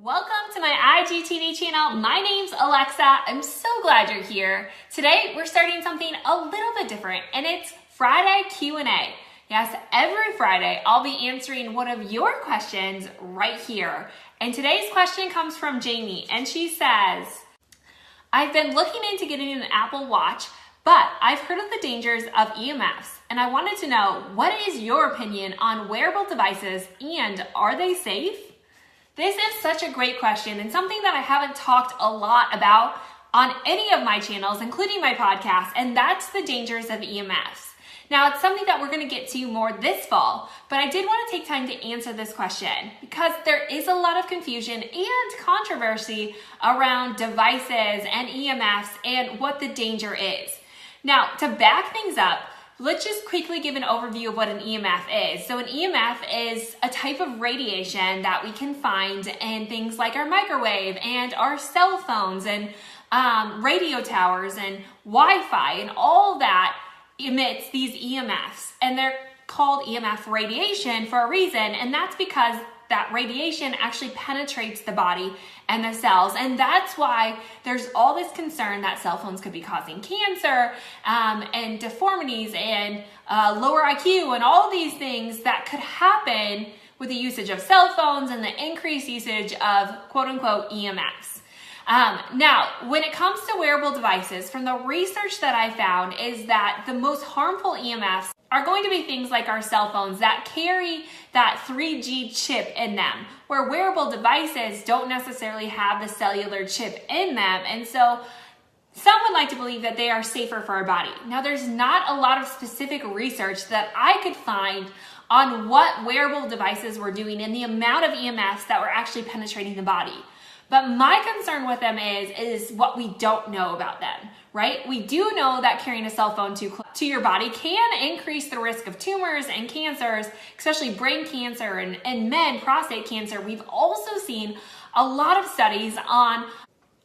Welcome to my IGTV channel. My name's Alexa. I'm so glad you're here. Today, we're starting something a little bit different, and it's Friday Q&A. Yes, every Friday, I'll be answering one of your questions right here. And today's question comes from Jamie, and she says, I've been looking into getting an Apple Watch, but I've heard of the dangers of EMFs, and I wanted to know, what is your opinion on wearable devices, and are they safe? This is such a great question and something that I haven't talked a lot about on any of my channels, including my podcast, and that's the dangers of EMFs. Now, it's something that we're going to get to more this fall, but I did want to take time to answer this question because there is a lot of confusion and controversy around devices and EMFs and what the danger is. Now, to back things up, let's just quickly give an overview of what an EMF is. So an EMF is a type of radiation that we can find in things like our microwave and our cell phones and radio towers and Wi-Fi, and all that emits these EMFs. And they're called EMF radiation for a reason, and that's because that radiation actually penetrates the body and the cells. And that's why there's all this concern that cell phones could be causing cancer and deformities and lower IQ and all these things that could happen with the usage of cell phones and the increased usage of quote unquote EMFs. Now, when it comes to wearable devices, from the research that I found is that the most harmful EMFs are going to be things like our cell phones that carry that 3G chip in them, where wearable devices don't necessarily have the cellular chip in them. And so some would like to believe that they are safer for our body. Now, there's not a lot of specific research that I could find on what wearable devices were doing and the amount of EMFs that were actually penetrating the body. But my concern with them is what we don't know about them, right? We do know that carrying a cell phone too close to your body can increase the risk of tumors and cancers, especially brain cancer and men, prostate cancer. We've also seen a lot of studies on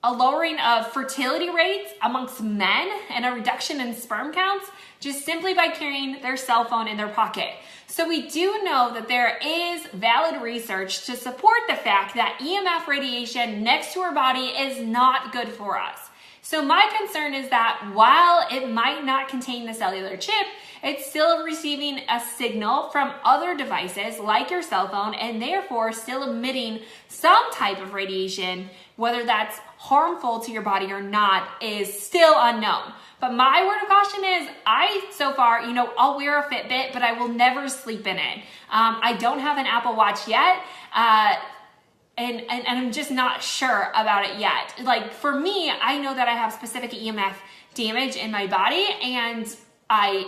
a lowering of fertility rates amongst men and a reduction in sperm counts just simply by carrying their cell phone in their pocket. So we do know that there is valid research to support the fact that EMF radiation next to our body is not good for us. So my concern is that while it might not contain the cellular chip, it's still receiving a signal from other devices like your cell phone, and therefore still emitting some type of radiation. Whether that's harmful to your body or not is still unknown. But my word of caution is, I'll wear a Fitbit, but I will never sleep in it. I don't have an Apple Watch yet. And I'm just not sure about it yet. Like for me, I know that I have specific EMF damage in my body, and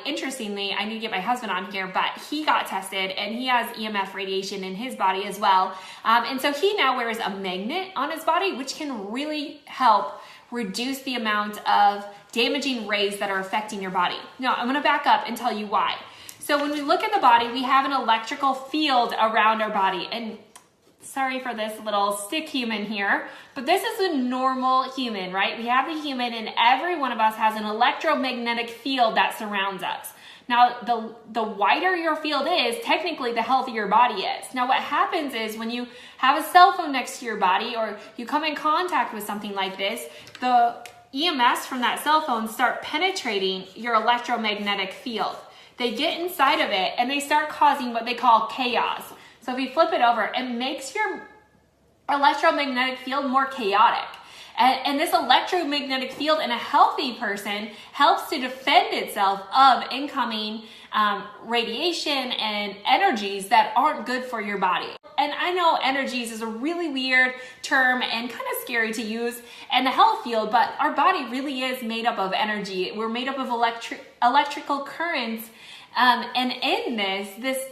interestingly, I need to get my husband on here, but he got tested and he has EMF radiation in his body as well. And so he now wears a magnet on his body, which can really help reduce the amount of damaging rays that are affecting your body. Now, I'm gonna back up and tell you why. So when we look at the body, we have an electrical field around our body, and sorry for this little stick human here, but this is a normal human, right? We have the human, and every one of us has an electromagnetic field that surrounds us. Now, the wider your field is, technically the healthier your body is. Now, what happens is when you have a cell phone next to your body, or you come in contact with something like this, the EMFs from that cell phone start penetrating your electromagnetic field. They get inside of it and they start causing what they call chaos. So if you flip it over, it makes your electromagnetic field more chaotic. And this electromagnetic field in a healthy person helps to defend itself of incoming radiation and energies that aren't good for your body. And I know energies is a really weird term and kind of scary to use in the health field, but our body really is made up of energy. We're made up of electrical currents. And in this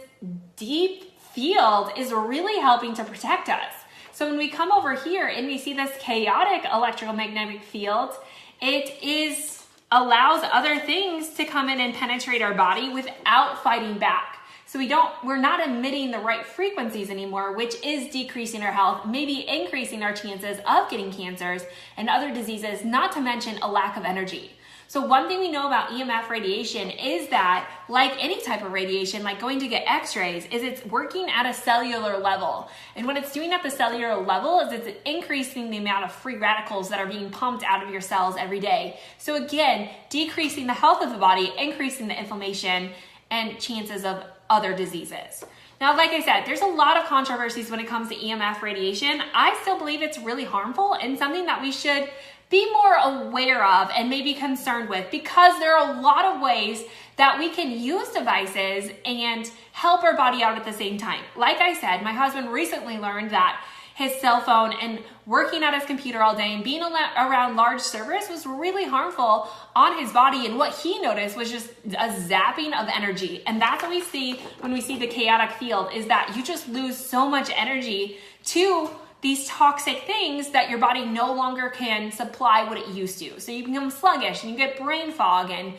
deep field is really helping to protect us. So when we come over here and we see this chaotic electromagnetic field, it allows other things to come in and penetrate our body without fighting back. So we're not emitting the right frequencies anymore, which is decreasing our health, maybe increasing our chances of getting cancers and other diseases, not to mention a lack of energy. So one thing we know about EMF radiation is that, like any type of radiation, like going to get x-rays, is it's working at a cellular level. And what it's doing at the cellular level is it's increasing the amount of free radicals that are being pumped out of your cells every day. So again, decreasing the health of the body, increasing the inflammation and chances of other diseases. Now, like I said, there's a lot of controversies when it comes to EMF radiation. I still believe it's really harmful and something that we should be more aware of and maybe concerned with, because there are a lot of ways that we can use devices and help our body out at the same time. Like I said, my husband recently learned that his cell phone and working at his computer all day and being around large servers was really harmful on his body. And what he noticed was just a zapping of energy. And that's what we see when we see the chaotic field, is that you just lose so much energy to these toxic things that your body no longer can supply what it used to. So you become sluggish and you get brain fog, and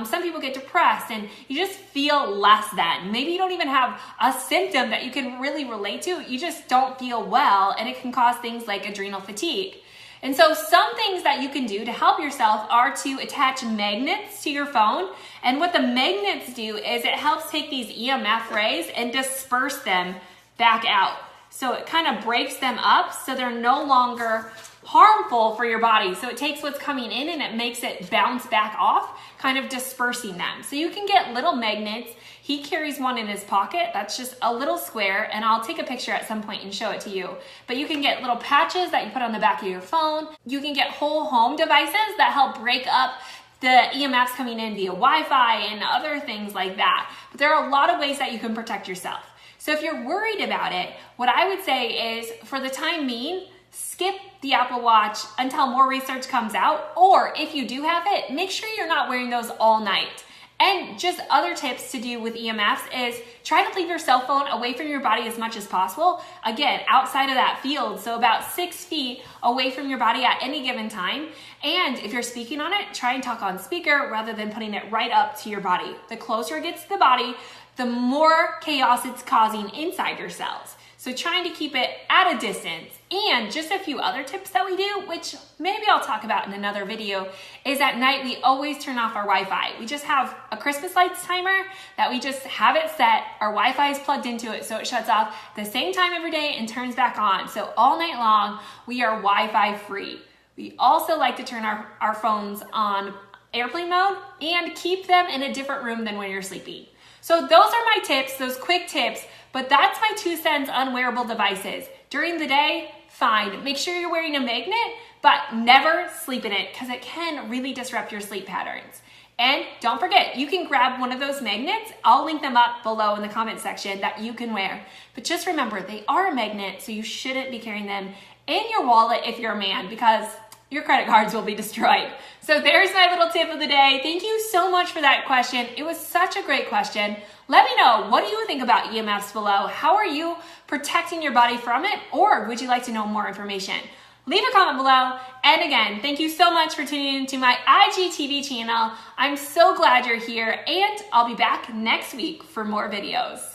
some people get depressed and you just feel less than. Maybe you don't even have a symptom that you can really relate to. You just don't feel well, and it can cause things like adrenal fatigue. And so some things that you can do to help yourself are to attach magnets to your phone. And what the magnets do is it helps take these EMF rays and disperse them back out. So it kind of breaks them up so they're no longer harmful for your body. So it takes what's coming in and it makes it bounce back off, kind of dispersing them. So you can get little magnets. He carries one in his pocket. That's just a little square, and I'll take a picture at some point and show it to you. But you can get little patches that you put on the back of your phone. You can get whole home devices that help break up the EMFs coming in via Wi-Fi and other things like that. But there are a lot of ways that you can protect yourself. So if you're worried about it, what I would say is, for the time being, skip the Apple Watch until more research comes out. Or if you do have it, make sure you're not wearing those all night. And just other tips to do with EMFs is try to leave your cell phone away from your body as much as possible. Again, outside of that field, so about 6 feet away from your body at any given time. And if you're speaking on it, try and talk on speaker rather than putting it right up to your body. The closer it gets to the body, the more chaos it's causing inside your cells. So trying to keep it at a distance. And just a few other tips that we do, which maybe I'll talk about in another video, is at night we always turn off our Wi-Fi. We just have a Christmas lights timer that we just have it set. Our Wi-Fi is plugged into it, so it shuts off the same time every day and turns back on. So all night long, we are Wi-Fi free. We also like to turn our phones on airplane mode and keep them in a different room than when you're sleeping. So those are my tips, those quick tips, but that's my 2 cents on wearable devices. During the day, fine. Make sure you're wearing a magnet, but never sleep in it, because it can really disrupt your sleep patterns. And don't forget, you can grab one of those magnets. I'll link them up below in the comment section that you can wear. But just remember, they are a magnet, so you shouldn't be carrying them in your wallet if you're a man, because your credit cards will be destroyed. So there's my little tip of the day. Thank you so much for that question. It was such a great question. Let me know, what do you think about EMFs below? How are you protecting your body from it? Or would you like to know more information? Leave a comment below. And again, thank you so much for tuning in to my IGTV channel. I'm so glad you're here, and I'll be back next week for more videos.